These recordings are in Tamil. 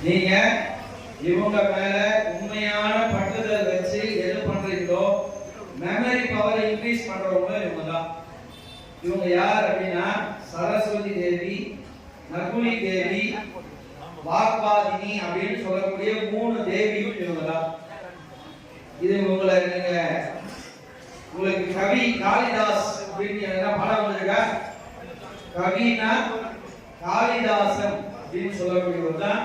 நீங்க இவங்க மேல உண்மையான பற்றுதல் வச்சு எது பண்றீங்களோ மெமரி பவர் இன்க்ரீஸ் பண்றவங்க இவங்க தான். இவங்க யார் அப்படின்னா சரஸ்வதி தேவி, நகுலி தேவி, வாக்பாதினி அப்படின்னு சொல்லக்கூடிய 3 தேவியும் இவங்க தான். இது உங்களை நீங்க உங்களுக்கு கவி காளிதாஸ் அப்படின்னு படம் வந்திருக்கா? கவினா காளிதாசன் அப்படின்னு சொல்லக்கூடியவர் தான்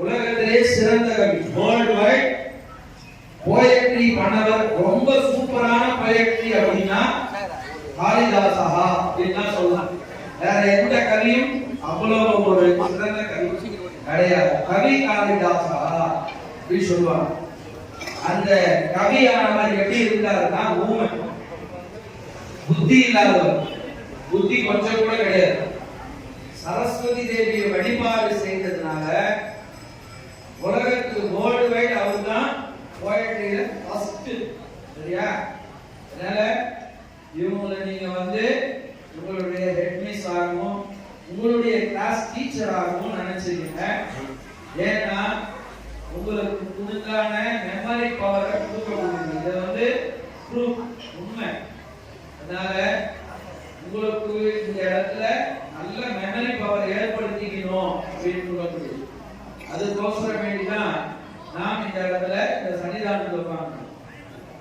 உலகத்திலே சிறந்த கவி. வேர்ல்ட் வைட் போயட்ரி பண்ணவர். ரொம்ப சூப்பரான போயட்ரி அப்படின்னா காளிதாசா அப்படின்னு சொல்லலாம். வேற எந்த கவியும் அவ்வளவு ஒரு சிறந்த கவி கிடையாது. கவி காளிதாசா அப்படின்னு சொல்லுவாங்க. அந்த கவியானவர் எப்படி இருந்தாருன்னா ஊமை, புத்தி இல்லாதவர், புத்தி கொஞ்சம் கூட கிடையாது. சரஸ்வதி தேவியை வழிபாடு செய்ததுனால உலகத்துக்கு வேர்ல்ட் வைட் அவர் தான் போயட்ரியில ஃபர்ஸ்ட். சரியா? அதனால இவங்களை நீங்க உங்களுடைய ஹெட்மிஸ் ஆகணும், உங்களுடைய கிளாஸ் டீச்சர் ஆகணும் நினைச்சீங்க. ஏன்னா உங்களுக்கு புதுக்கான மெமரி பவரை கொடுக்கக்கூடியது. இது ப்ரூஃப், உண்மை. அதனால உங்களுக்கு இந்த இடத்துல நல்ல மெமரி பவர் ஏற்படுத்திக்கணும் அப்படின்னு சொல்லக்கூடியது. அதுக்கோசரம் வேண்டிதான் நாம் இந்த இடத்துல இந்த சன்னிதானத்தில் உட்கார்ந்து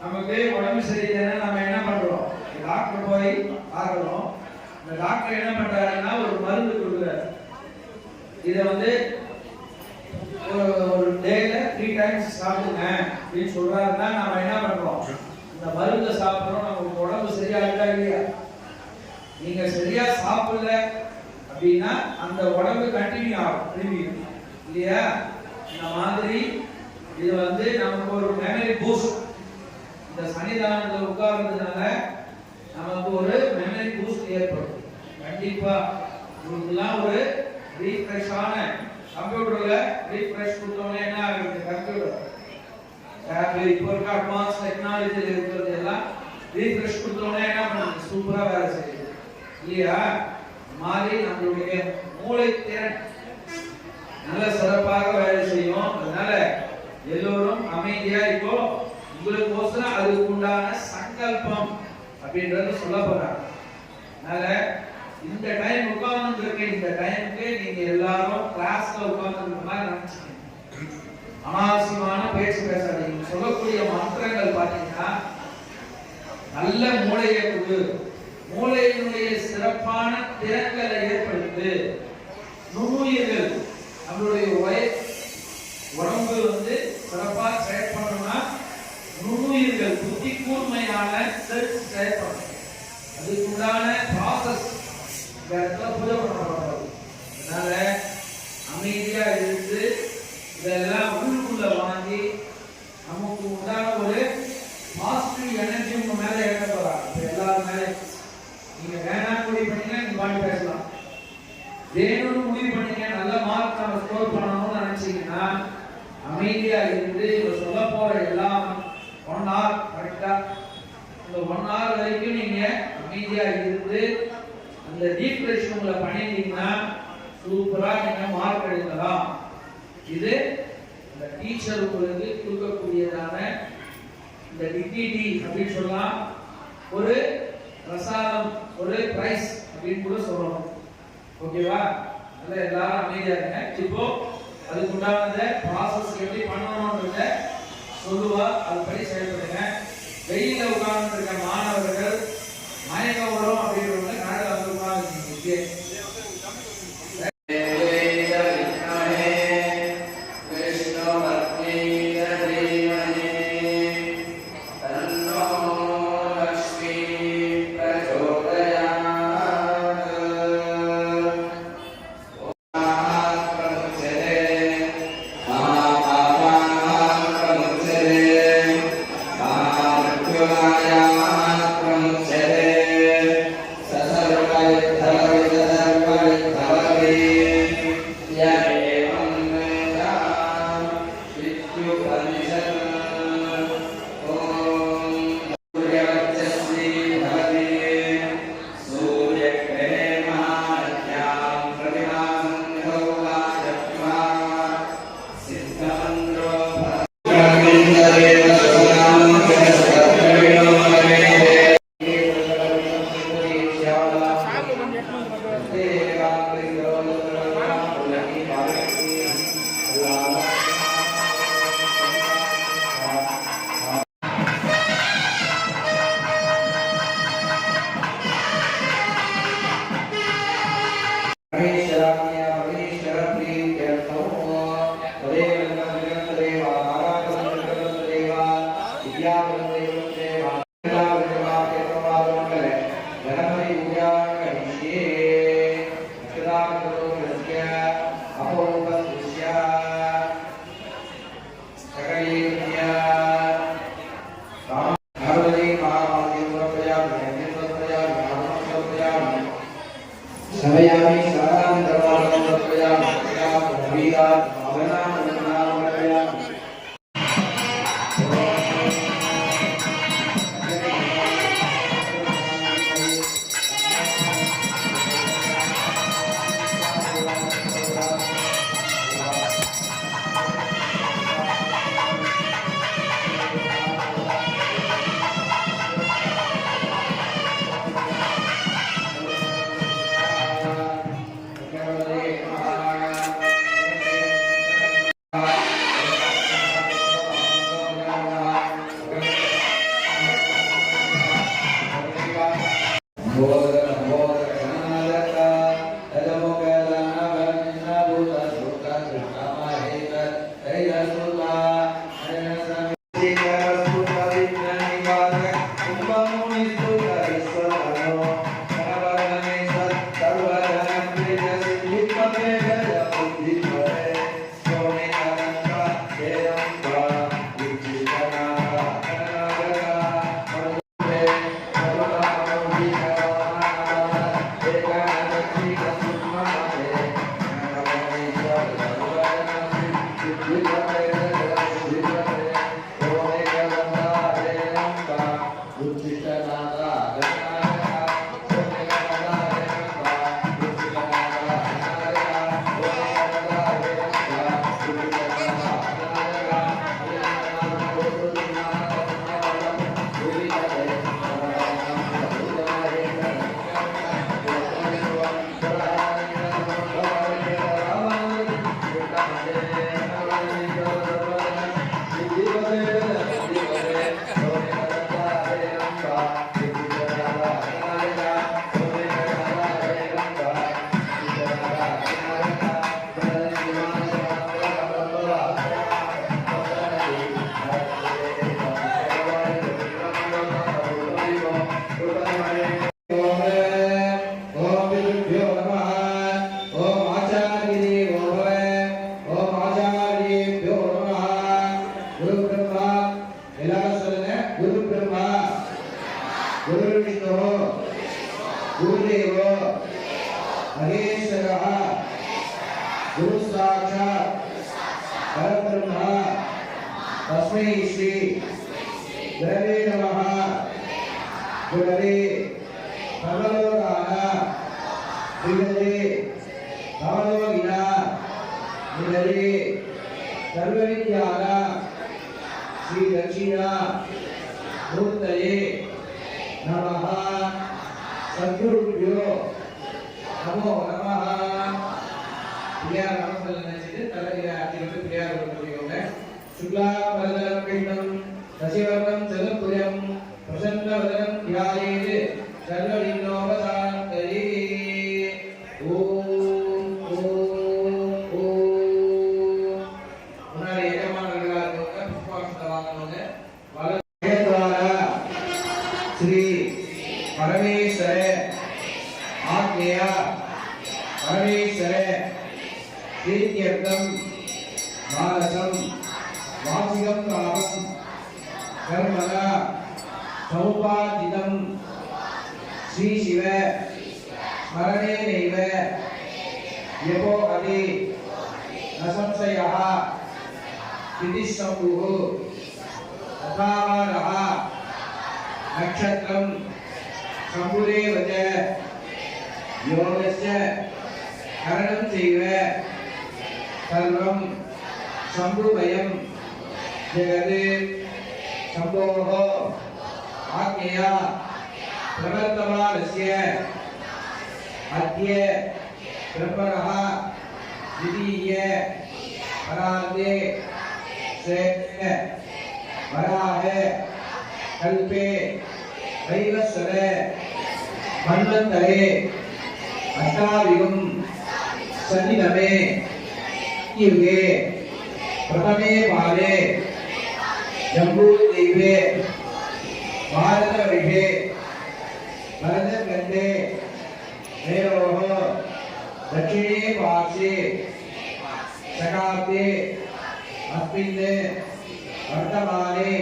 நமக்கு உடம்பு சரியில்லைன்னா நம்ம என்ன பண்றோம்? டாக்டர் போய் பார்க்கிறோம். இந்த டாக்டர் என்ன பண்றாருன்னா ஒரு மருந்து கொடுக்குறாரு. இதை ஒரு டேல 3 டைம்ஸ் சாப்பிடுங்க அப்படின்னு சொல்றாருன்னா நாம என்ன பண்றோம்? இந்த மருந்தை சாப்பிடுறோம். நமக்கு உடம்பு சரியாகுதா இல்லையா? நீங்க சரியா சாப்பிடல அப்படின்னா அந்த உடம்பு கண்டினியூ ஆகும் இல்லையா? இந்த மாதிரி இது நமக்கு ஒரு மெமரி பூஸ்ட். இந்த சன்னிதானத்தில் உட்கார்றதுனால நமக்கு ஒரு மெமரி பூஸ்ட் ஏற்படும். கண்டிப்பா உங்களுக்குலாம் ஒரு ரீஃப்ரெஷான கம்ப்யூட்டர்ல ரீஃப்ரெஷ் கொடுத்தோம்னா என்ன ஆகுது? கம்ப்யூட்டர் இப்போ இருக்க அட்வான்ஸ் டெக்னாலஜியில் இருக்கிறது எல்லாம் ரீஃப்ரெஷ் கொடுத்தோம்னா என்ன பண்ணுது? சூப்பரா வேலை செய்யுது இல்லையா? மாதிரி நம்மளுடைய மூளை திறன் நல்ல சிறப்பாக வேலை செய்யும். அதனால எல்லோரும் அமைதியா இப்போ உங்களுக்கோசரம் அதுக்கு உண்டான சங்கல்பம் அப்படின்றது சொல்ல போறாங்க. அதனால இந்த டைம் உட்கார்ந்து இருக்க இந்த டைமுக்கு நீங்க எல்லாரும் கிளாஸ்ல உட்கார்ந்து மாதிரி நினைச்சுக்கீங்க. அனாவசியமான பேச்சு பேசாதீங்க. சொல்லக்கூடிய மந்திரங்கள் பாத்தீங்கன்னா நல்ல மூளையை கொடு, மூளையினுடைய சிறப்பான திறன்களை ஏற்படுத்து. நுண்ணுயிர்கள் நம்மளுடைய உடம்பு சிறப்பா செயல்படணும்னா நுண்ணுயிர்கள் புத்தி கூர்மையான செல்ஸ் செயல்படணும். அதுக்குண்டான ப்ராசஸ் புதப்படப்படுறது. அதனால அமைதியா இருந்து இதெல்லாம் உள்ளுக்குள்ள வாங்கி நமக்கு உண்டான ஒரு பாசிட்டிவ் எனர்ஜி உங்க மேல இறங்க போறாங்க. எல்லாரும் மேல நீங்க வேணாம் முடிவு பண்ணீங்கன்னா நீங்க வாங்கி பேசலாம். வேணும்னு முடிவு பண்ணீங்க நல்ல மார்க் நம்ம ஸ்கோர் பண்ணணும்னு நினைச்சீங்கன்னா அமைதியா இருந்து இப்ப சொல்ல போற எல்லாம் 1 hour கரெக்டா இந்த 1 hour வரைக்கும் நீங்க அமைதியா இருந்து அந்த ரீஃப்ரெஷ் உங்களை பண்ணிட்டீங்கன்னா சூப்பரா நீங்க மார்க் எடுக்கலாம். இது இந்த டீச்சர் உங்களுக்கு கொடுக்கக்கூடியதான இந்த டிகிரி அப்படின்னு சொல்லலாம். ஒரு பிரசாதம், ஒரு பிரைஸ் அப்படின்னு கூட சொல்லணும். ஓகேவா? அதனால எல்லாரும் அமைதியா இருங்க. இப்போ அதுக்குண்டான ப்ராசஸ் எப்படி பண்ணணும்ன்றத சொல்லுவா, அதுபடி செயல்படுங்க. வெயில உட்கார்ந்து இருக்க மாணவர்கள் மயக்கம் வரும் அப்படின்றவங்க நாடகம் வந்து உட்கார்ந்து सर्व अद्य प्रपरः द्वितीय परार्धे श्रेष्ठ वराह कल्पे वैवस्वते मन्वन्तरे अष्टाविगं सन्निधमे युगे प्रथमे पादे जम्बूद्वीपे भारतवर्षे भरतखण्डे मेरोः दक्षिणे पार्श्वे शकाब्दे अस्मिन् वर्तमाने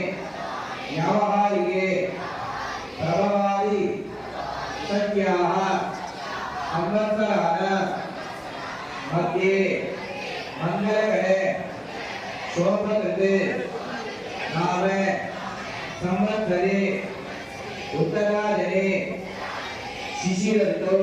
व्यावहारिके प्रभवादि संख्याः संवत्सराणां मध्ये मंगलकरे शोभकृते नाम संवत्सरे उत्तरायणे शिशिरतो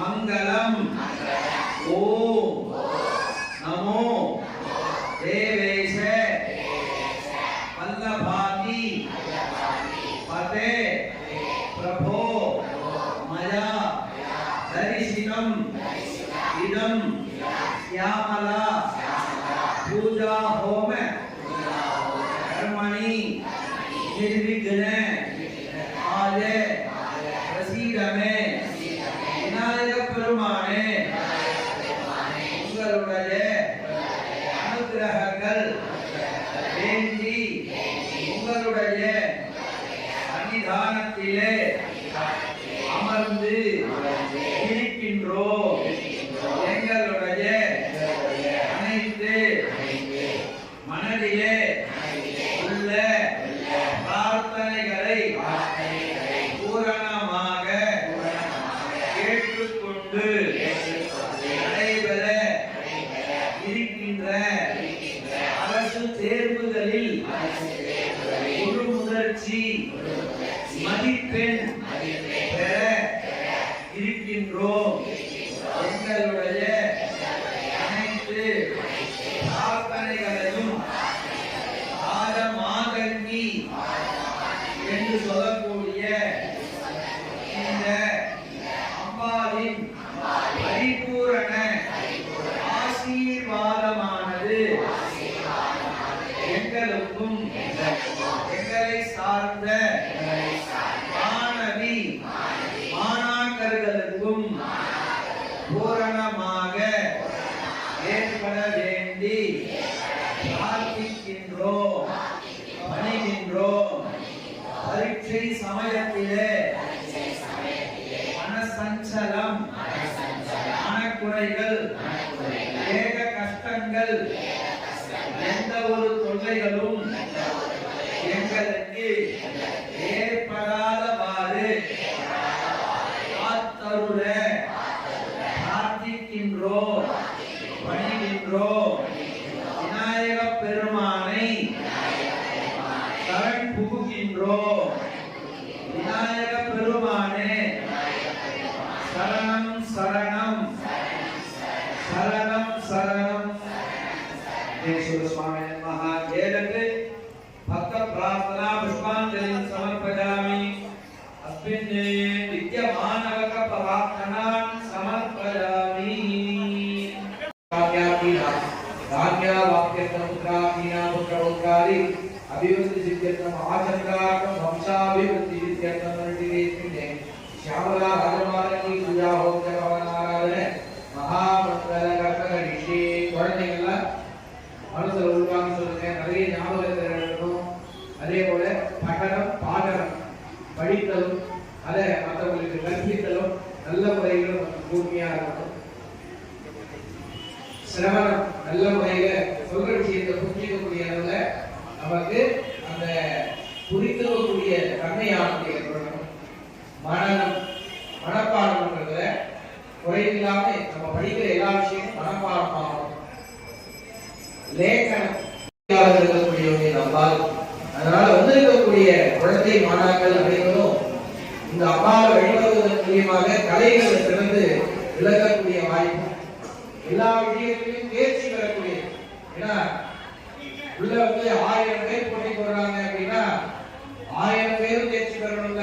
मंगलम ओम नमो देवेश वल्लभाति पते प्रभो मया दर्शितम इदं श्यामला पूजा होम कर्मणि निर्विघ्न आये प्रसीदमे விநாயக பெருமானே உங்களுடைய அனுகிரகங்கள் வேண்டி உங்களுடைய சன்னிதானத்திலே அமர்ந்து இருக்கின்றோம். எங்களுடைய அனைத்து மனதிலே உள்ள பிரார்த்தனைகளை பூரணமாக ஏற்றுக்கொண்டு நடைபெற இருக்கின்ற அரசு தேர்வுகளில் ஒரு முயற்சி மதிப்பெண் பெற இருக்கின்றோம். எங்களுடைய அனைத்து பிரார்த்தனைகளையும் ஆதமாகி என்று சொல்லக்கூடிய இந்த அம்பாவின் பரிபூரண ஆசீர்வாதமானது எங்களுக்கும் எங்களை சார்ந்த மாணவி மாணாக்கர்களுக்கும் பூரணமாக ஏற்பட வேண்டி பிரார்த்திக்கின்றோம், பணிகின்றோம். பரீட்சை சமயத்திலே மனசஞ்சலம், மனக்குறைகள், ஏக கஷ்டங்கள், எந்த ஒரு தொல்லைகளும் எங்களுக்கு ஏற்படாதவாறு காத்தருள சரணம் சரணம் ஈஸ்வர சுவாமி நமஹ. ஏழென்று பக்த பிரார்த்தனா புஷ்பாஞ்சலி சமர்ப்பயாமி. அஸ்மின் வித்யமானவக பிரார்த்தனான் சமர்ப்பயாமி. ராஜ்யா வாக்கியர்த்தம் புத்ராதீனா புத்திரபுத்ராதி அபிவிருத்தி சித்தியர்த்தம் ஆச்சந்திரார்த்தம் வம்சாபிவிருத்தி சித்தியர்த்தம் நிர்திதேஸ்மின்னே श्यामला राजमाता की पूजा हो ஜபவனாராதன மகாமந்திர கர்த்தக ரிஷி. குழந்தைங்கள்லாம் மனசுல உள்வாங்கி சொல்லுங்க, நிறைய ஞாபகத்தில் இருக்கணும். அதே போல பகரம் பாடரம் படித்தலும் அதை மற்றவங்களுக்கு கற்பித்தலும் நல்ல முறையிலும் கூர்மையா இருக்கணும். சிரவணம் நல்ல முறையில சொல்ற விஷயத்தை புரிஞ்சிக்கக்கூடிய அளவுல நமக்கு அந்த புரிந்துக்கூடிய தன்மையானது ஏற்படணும். மனநம் மனப்பாடம்ன்றதுல குறையில்லாம நம்ம படிக்கிற எல்லா விஷயமும் மனப்பாடம் ஆகணும். லேಖனம் இருக்கக்கூடியவங்க நம்மால். அதனால வந்திருக்கக்கூடிய குழந்தை மாணாக்கள் அனைவரும் இந்த அம்மாவை வழிபடுவதன் மூலியமாக கலைகளை திறந்து விளக்கக்கூடிய வாய்ப்பு, எல்லா விஷயத்திலையும் தேர்ச்சி பெறக்கூடிய. ஏன்னா உள்ள 1000 பேர் போட்டி போடுறாங்க அப்படின்னா 1000 பேரும் தேர்ச்சி பெறணும்ல.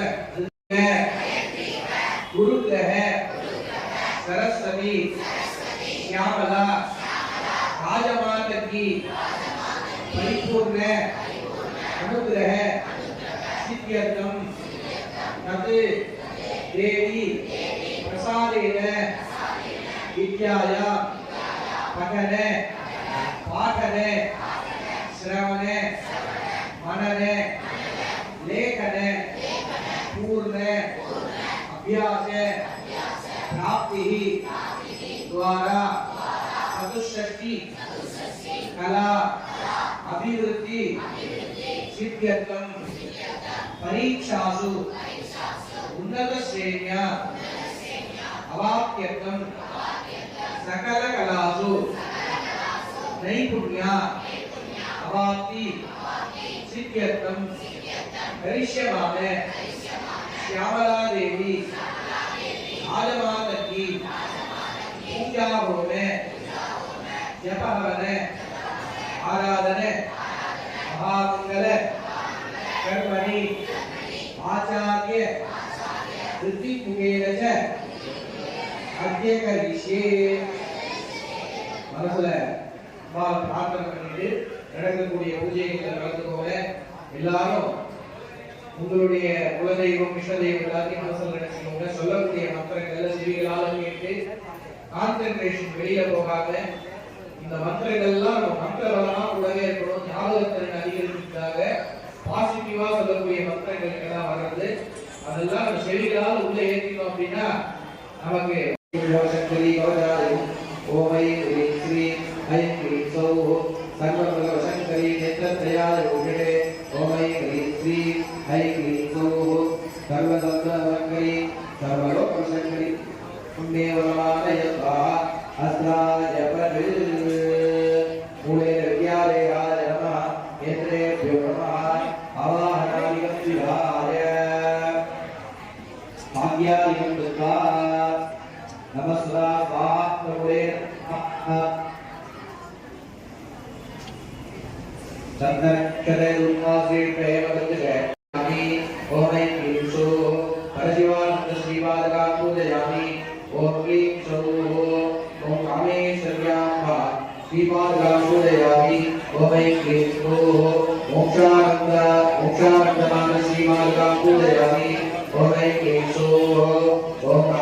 गुरु ग्रह सरस्वती श्यामला राजमाता की परिपूर्ण अनुग्रह सिद्ध्यर्थम तत् देवी प्रसादेन विद्याया पठन पाठन श्रवण मनन लेखन पूर्ण अभ्यास प्राप्ति द्वारा चतुष्षष्टि कला अभिवृद्धि सिद्ध्यर्थम परीक्षासु उन्नत श्रेण्या अवाप्यर्थम सकल कलासु नैपुण्या अवाप्ति सिद्ध्यर्थम करिष्यमाणे श्यामला देवी राजमाता की पूजा होम जप हवन आराधन महामंगल कर्मणि आचार्य वृत्ति मुखेन च अद्य करिष्ये. மனசுல பிரார்த்தனை பண்ணிட்டு நடக்கக்கூடிய பூஜைகளை நடந்துக்கோங்க. எல்லாரும் உங்களுடைய குலதெய்வம் இஷ்டதெய்வம் எல்லாத்தையும் மனசுல நினைச்சுக்கோங்க. சொல்லக்கூடிய மந்திரங்களை செவிகளால கேட்டு கான்சென்ட்ரேஷன் வெளியில போகாம இந்த மந்திரங்கள்லாம் நம்ம மந்திர பலமா கூடவே இருக்கணும். ஞாபகத்திறன் அதிகரிக்கிறதுக்காக பாசிட்டிவா சொல்லக்கூடிய மந்திரங்கள் எல்லாம் வர்றது அதெல்லாம் நம்ம செவிகளால் உள்ள ஏற்றினோம் அப்படின்னா நமக்கு சங்கரி ஓமை ஸ்ரீ ஐம் க்ரீம் சௌ சர்வபல சங்கரி நேத்ரத்ரயாய ரோகிணே ஓமை ஸ்ரீ ஐம் க்ரீம் சௌ சர்வதந்திரவங்கரி சர்வலோகசங்கரி புண்ணியவமானயத்வா அஸ்ராய பிரபில் மூலே வித்யாலயாய நமः நேத்ரேभ्यो நமः ஆவாஹனாதிகம் சிவாய பாக்யாதிகம் துத்வா நமஸ்வா வாஹ்மூலே சந்தனக்கரை உன்மாசி பிரேமகஞ்சே அமி ஓமை கிம்சோ பரஜிவானந்த ஸ்ரீபாதகா பூஜயாமி ஓம் க்ளீம் சௌ ஓம் காமேஸ்வர்யாம்பா ஸ்ரீபாதகா பூஜயாமி ஓமை க்ளீம் சௌ மோக்ஷானந்தமான ஸ்ரீபாதகா பூஜயாமி ஓமை க்ளீம் சௌ ஓம்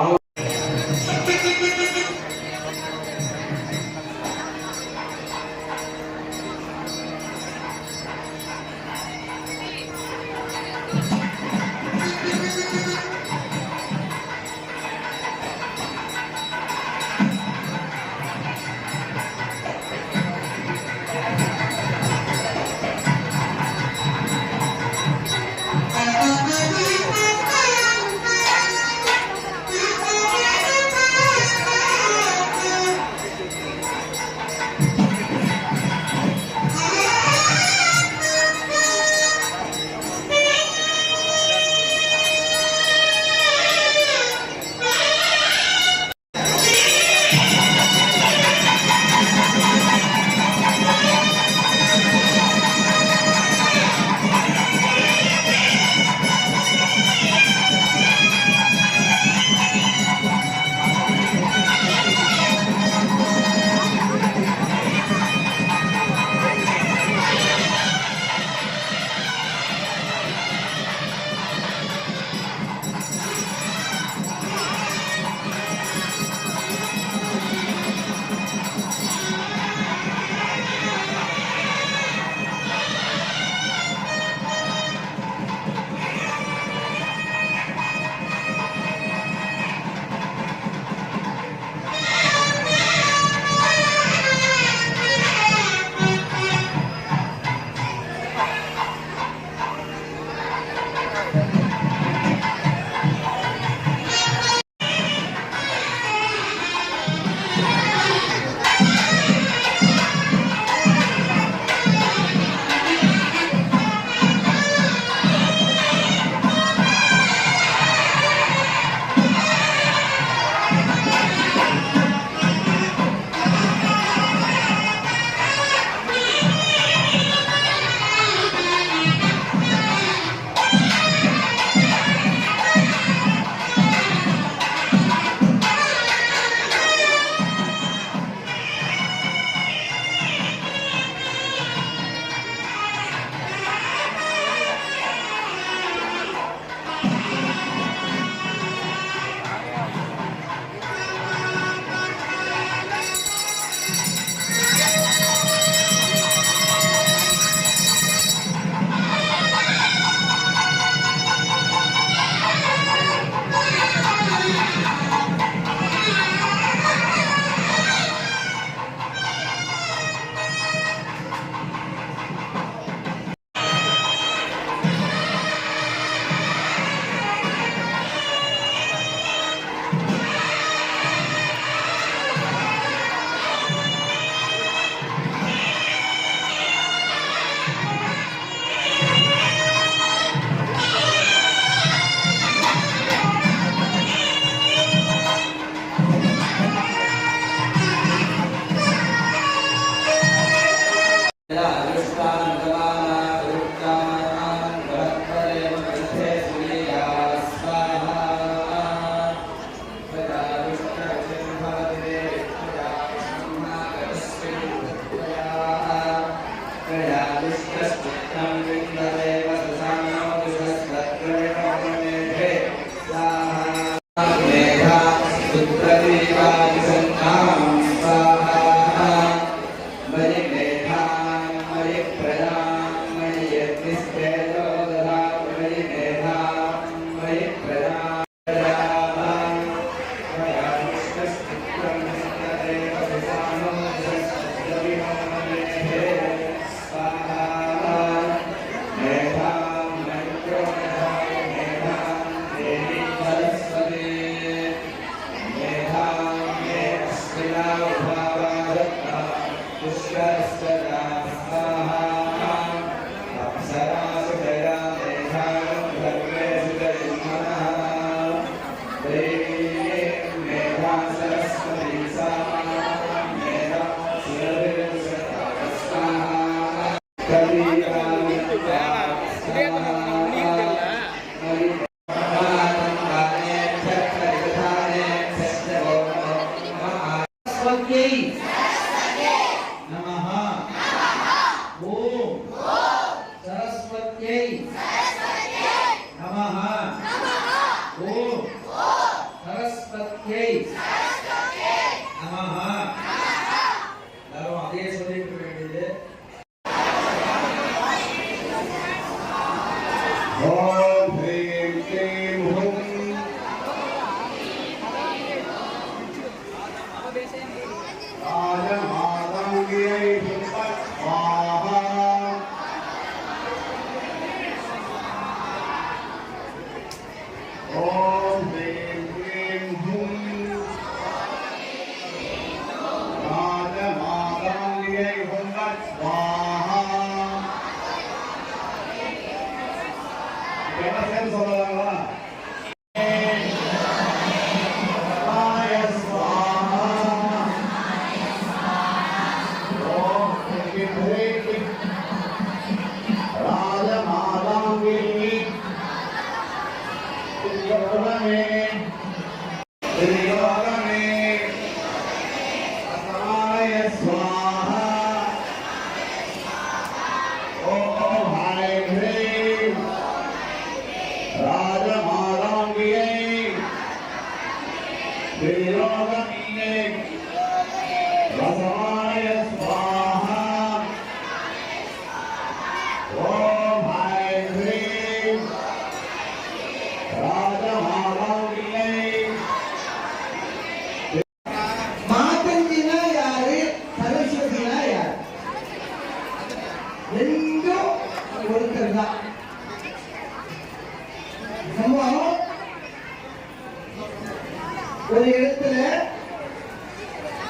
ஒரு இடத்துல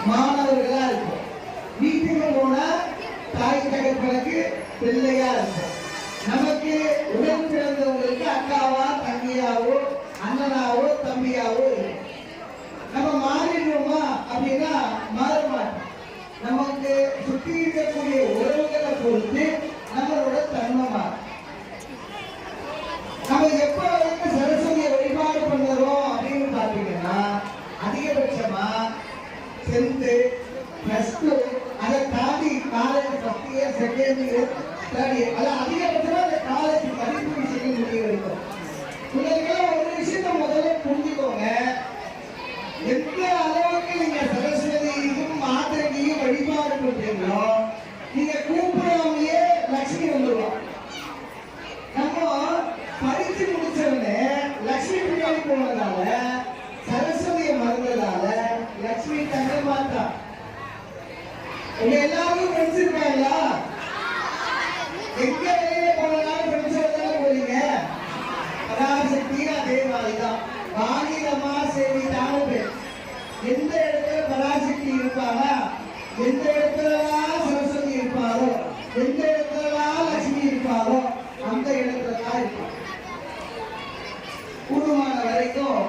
மாணவர்களா இருக்கும், வீட்டுக்கு போனா தாய் தகப்பனுக்கு பிள்ளையா இருக்கும். நமக்கு உடன் பிறந்தவங்களுக்கு அக்காவா தங்கையாவோ அண்ணனாவோ தம்பியாவோ இருக்கும். நம்ம மாறிடுவோமா அப்படின்னா மாற மாட்டோம். நமக்கு சுற்றி இருக்கக்கூடிய உறவுகளை பொறுத்து நம்மளோட தன்மை மாறும். நம்ம எப்ப வரைக்கும் சரஸ்வதியை வழிபாடு பண்ணுறோம் அப்படின்னு பாத்தீங்கன்னா அதிகபட்சமா 10th +2 அதை தாண்டி college first year second year third year அது அதிகபட்சமா அந்த காலேஜ் படிப்பு விஷயங்கள் முடிய வரைக்கும். உங்களுக்கு ஒரு விஷயத்த முதல்ல புரிஞ்சுக்கோங்க, எந்த அளவுக்கு நீங்க சரஸ்வதியும் மாத்திரையும் வழிபாடு பண்றீங்களோ நீங்க கூப்பிடாமையே லட்சுமி வந்துடுவோம். நம்ம படிச்சு முடிச்சவனே லட்சுமி பின்னாடி போனதால சரஸ்வதியை மறந்ததால லட்சுமி தங்க மாட்டா. உங்க எல்லாரும் ஃப்ரெண்ட்ஸ் இருக்காங்களா? எங்க வெளியில போனாலும் ஃப்ரெண்ட்ஸோட தானே போறீங்க. பராசக்தி அதே மாதிரிதான் வாணிதமா சேவிதான பேர். எந்த இடத்துல பராசக்தி இருப்பாரா, எந்த இடத்துலலாம் சரஸ்வதி இருப்பாரோ, எந்த இடத்துலலாம் லட்சுமி இருப்பாரோ அந்த இடத்துல தான் இருப்பார். கூடுமான வரைக்கும்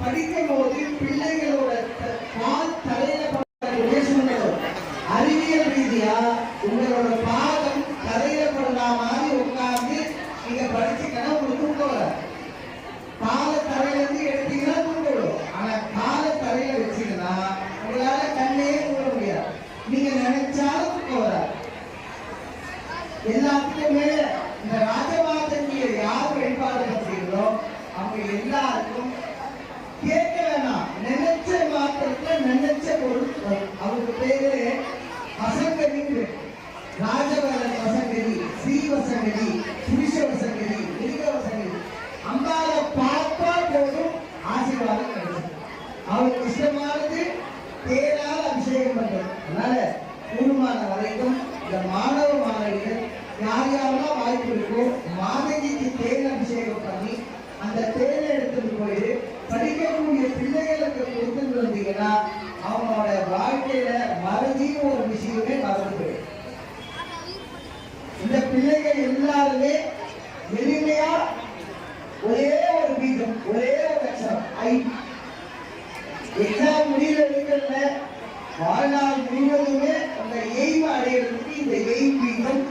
படிக்கும் போது பிள்ளைகளோட தலையில அறிவியல் ரீதியா உங்களோட பாதம் தலையில படுற மாதிரி உட்கார்ந்து நீங்க படிச்சுக்கணும். உங்களுக்கு தூக்கம் வர கால தரையில இருந்து எடுத்தீங்கன்னா தூக்கம் வரும். ஆனா கால தரையில வச்சீங்கன்னா உங்களால கண்ணே மூட முடியாது. நீங்க நினைச்சாலும் தூக்கம் வராது. எல்லாத்துக்குமே இந்த ராஜமாதங்கியை யார் வழிபாடு பண்றீங்களோ அவங்க எல்லாருக்கும் கேட்க வேணாம், நினைச்ச மாத்திரத்துல நினைச்ச பொருள் வரும். அவருக்கு பேரு வசங்கரி. ராஜவரன் வசங்கரி, ஸ்ரீ வசங்கரி, புருஷ வசங்கரி, மிருக வசங்கரி. அம்பால பார்த்தா போதும் ஆசீர்வாதம் கிடைக்கும். அவருக்கு இஷ்டமானது தேரால் அபிஷேகம் பண்றது. அதனால கூடுமான வரைக்கும் இந்த மாணவ மாணவிகள் யார் யாரெல்லாம் வாய்ப்பு இருக்கோ மாதவிக்கு தேன் அபிஷேகம் பண்ணி அந்த தேனை எடுத்துட்டு போய் படிக்கக்கூடிய பிள்ளைகளுக்கு கொடுத்துட்டு வந்தீங்கன்னா அவங்களோட வாழ்க்கையில மறதியும் ஒரு விஷயமே மறந்து போயிடும். இந்த பிள்ளைகள் எல்லாருமே எளிமையா ஒரே ஒரு பீஜம், ஒரே ஒரு அக்ஷரம் ஐ. எக்ஸாம் முடியல இருக்கிறத வாழ்நாள் முழுவதுமே அந்த எய்ம் அடையிறதுக்கு இந்த எய்ம் பீஜம்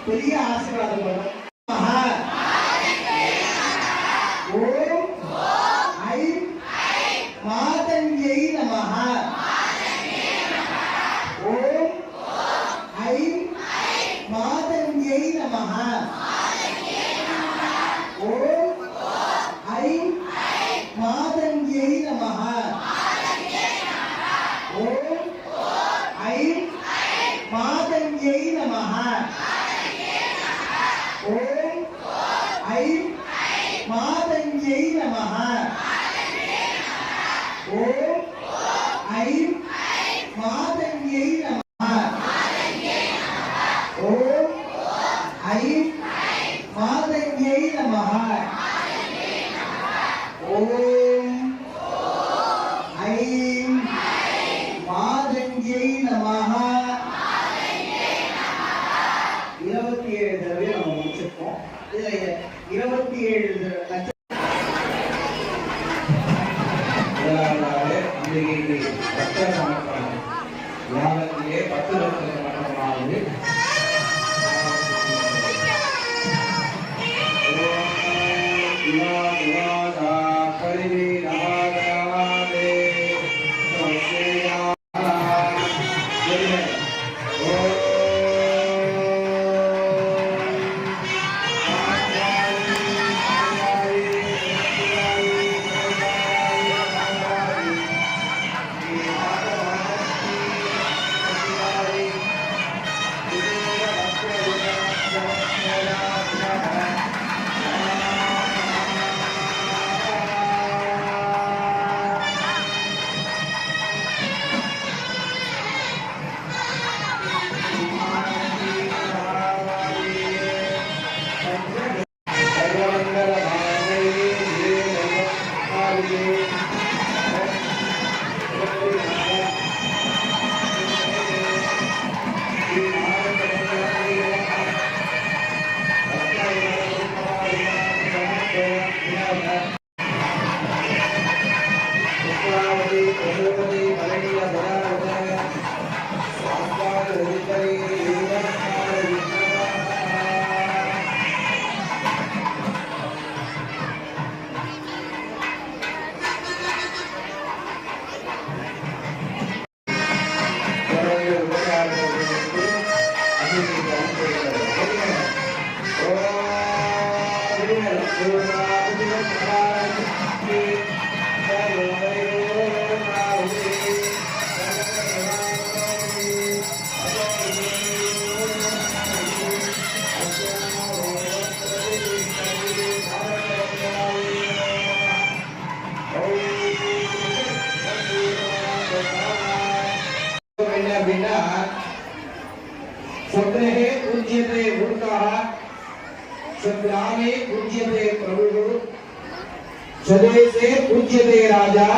பெரிய ஆசீர்வாதம் வரும். மகா ஓம் ஐம் மாதன்யை நமஹ. ஓம் ஐம் மாதன்யை நமஹ. ஓம் ஐம் மாதன்யை நமஹ. ஓம் ஐம் மாதன்யை நமஹ. ஓம் ஐம் மாதன்யை நமஹ. ஓம் ஐம் மாதன்யை நமஹ. ஓம் ஐம் மாதன்யை நமஹ. ஓம் ஐம் மாதன்யை நமஹ. 27 தடவை நம்ம முடிச்சிருக்கோம். இதுல 27 லட்சம் முதலாவதாக அம்பிகைக்கு பக்த சமர்ப்பணம் யாகத்திலே 10 லட்சம் சமர்ப்பணமானது. स्वग्रहे पूज्यते मूर्खः स्वग्रामे पूज्यते प्रभुः स्वदेशे पूज्यते राजा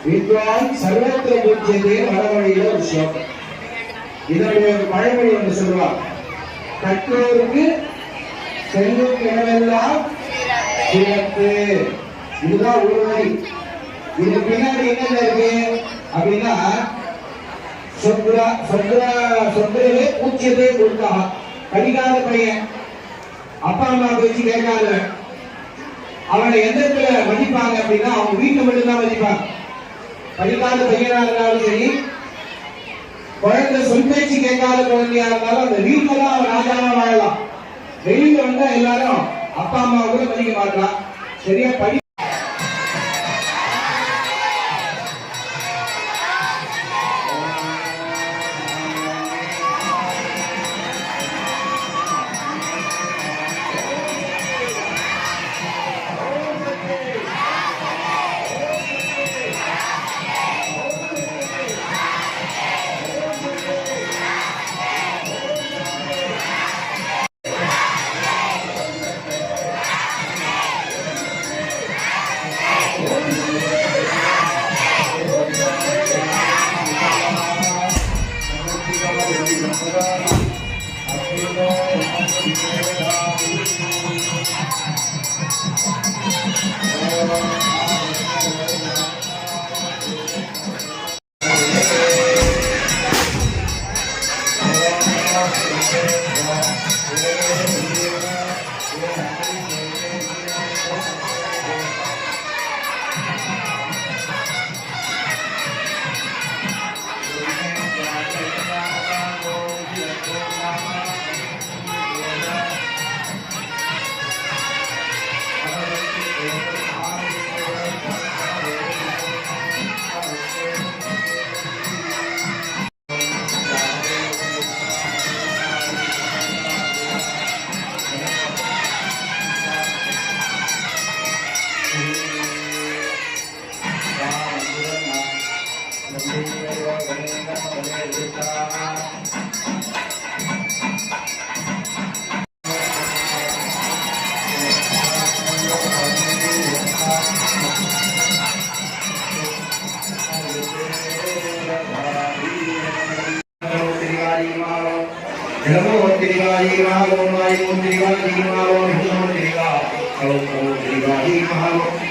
विद्वान सर्वत्र पूज्यते வடமொழியில ஒரு ஸ்லோகம். இதனுடைய ஒரு பழமொழி என்று சொல்வார், கற்றோருக்கு செல்லும் இடமெல்லாம் சிறப்பு. இதுதான் ஒரு வழி. இது பின்னாடி என்ன இருக்கு அப்படின்னா, சொந்தரே பூச்சியதே கொடுத்தா படிக்காத பையன், அப்பா அம்மா பேச்சு கேட்காத, அவனை எந்த இடத்துல மதிப்பாங்க அப்படின்னா அவங்க வீட்டுல மட்டும்தான் மதிப்பாங்க. படிக்காத பையனா இருந்தாலும் சரி, குழந்தை சொல் பேச்சு கேட்காத குழந்தையா இருந்தாலும் அந்த வீட்டுல தான் அவன் ராஜாவா வாழலாம். வெளியில வந்தா எல்லாரும் அப்பா அம்மா கூட மதிக்க மாட்டான். சரியா படி Kalau